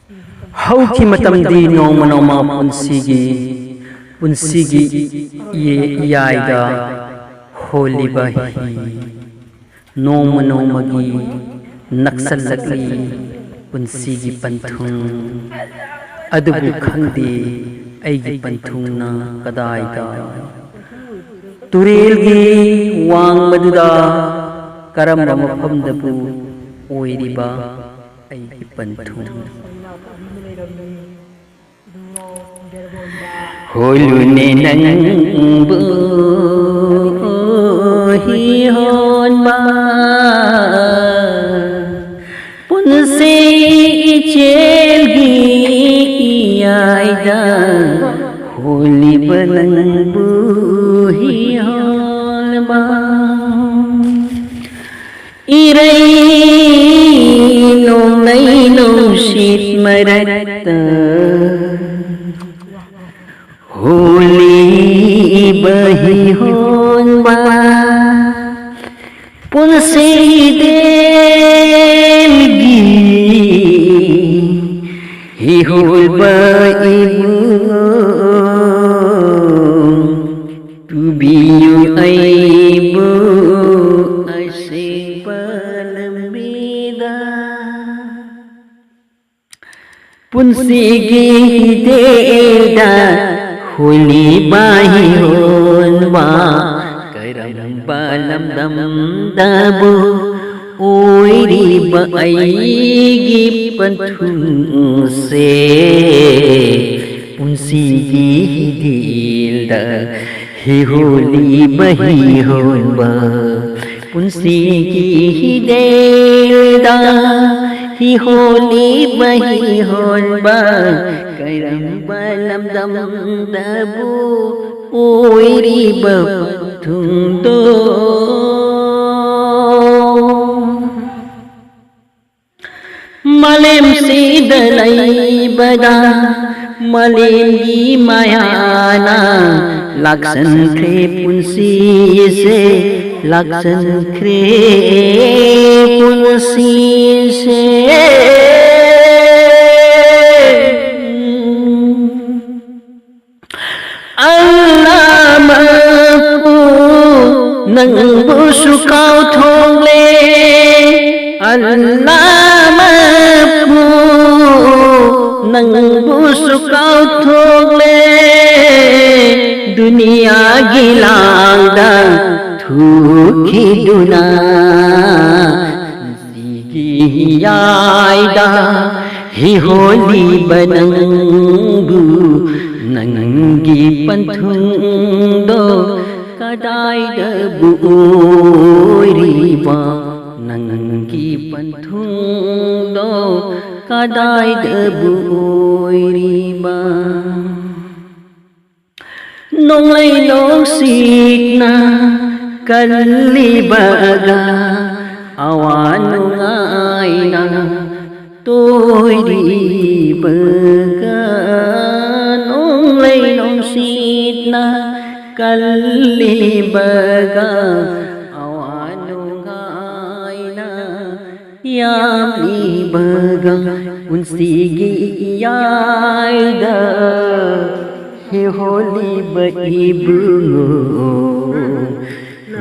Hauki matamdi noma noma punsigi ye yaida holy bahi noma nomagi naksalakli punsigi panthung adubu khangdi aigi panthungna kadaida turelgi wang maduda karamba mafamdabu oiriba aigi panthung Holune nangbu hi hon ba punse chelgi yaida holi banangbu hi hon ba irai no nai no shit marata Holy bahi hon ba punse delgi hi hol ba ibu tu biyu aibu ase palmida punse gi delda Huli bahi hon ba karam balam dam dabu oiri ba aigi panthung se punsi gi dilda hi holi bahi hon ba punsi gi dilda hi holi bahi hon ba karam balam dam dabu oiri bathung do malem se dalai bada malem gi mayana laksan kre punsi se laksan kre punsi se nang busu kau thong le Allah mapu nang busu kau thong le dunia gilang da thuki duna sigi yai da hi holi banangbu nangi panthung do kadai dabu oiriba nangi panthung do kadai dabu oiriba nong lai nong sikna kalli baga awan ngaina toiriba nong lai nong sikna kalli baga awanu gaina yamni baga unsigi yaida he holi baibu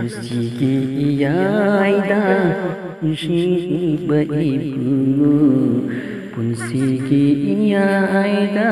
unsigi yaida unsigi baibu unsigi yaida